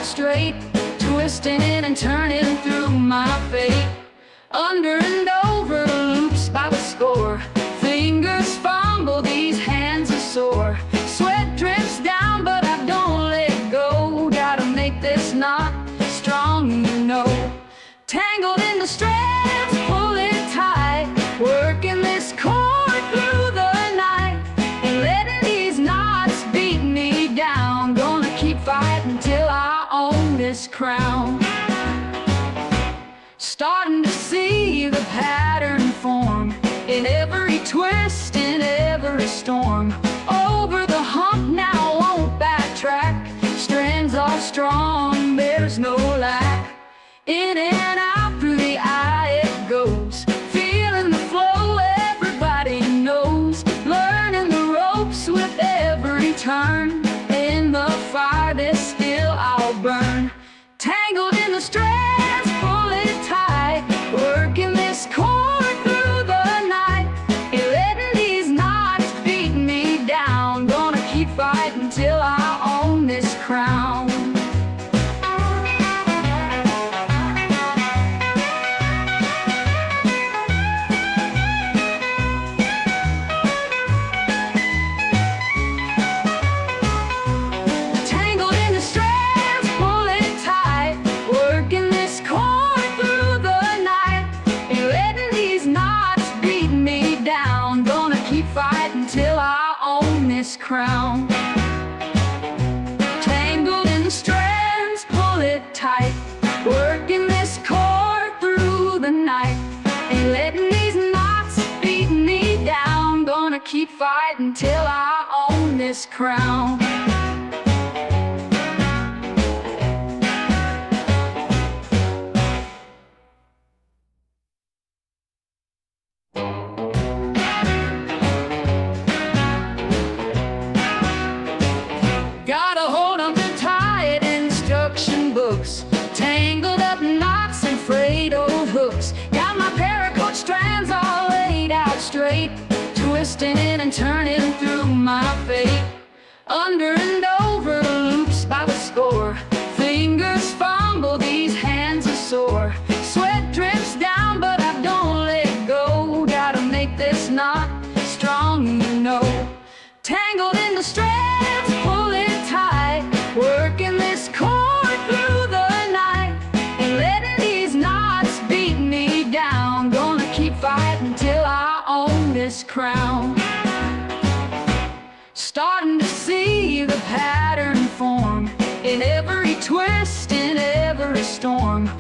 straight, twisting and turning through my fate. Under and over, loops by the score. Fingers fumble, these hands are sore. Sweat drips down, but I don't let go. Gotta make this knot strong, you know. Tangled in the strands, pull it tight. Working this cord through the night. And letting these knots beat me down. Gonna keep fighting till I own this crown. Starting to see the pattern form in every twist, in every storm. Over the hump now, won't backtrack. Strands are strong, there's no lack. In and out through the eye it goes. Feeling the flow, everybody knows. Learning the ropes with every turn. In the fire, this still I'll burn. Tangled in the strands, pull it tight. Working this cord through the night. And letting these knots beat me down. Gonna keep fighting till I own this crown. Tangled in the strands, pull it tight. Working this cord through the night. And letting these knots beat me down. Gonna keep fighting till I own this crown. Tangled in the strands, pull it tight. Working this cord through the night. And letting these knots beat me down. Gonna keep fighting till I own this crown. Gotta hold on to tight instruction books. Tangled up knots and frayed old hooks. Got my paracord strands all laid out straight. Twisting and turning through my fate. Under and over, loops by the score. Fingers fumble, these hands are sore. Sweat drips down, but I don't let go. Gotta make this knot strong, you know. Tangled in the strands, pull it tight. Working this cord through the night. And letting these knots beat me down. Gonna keep fighting till I own this crown. Starting to see the pattern form in every twist, in every storm.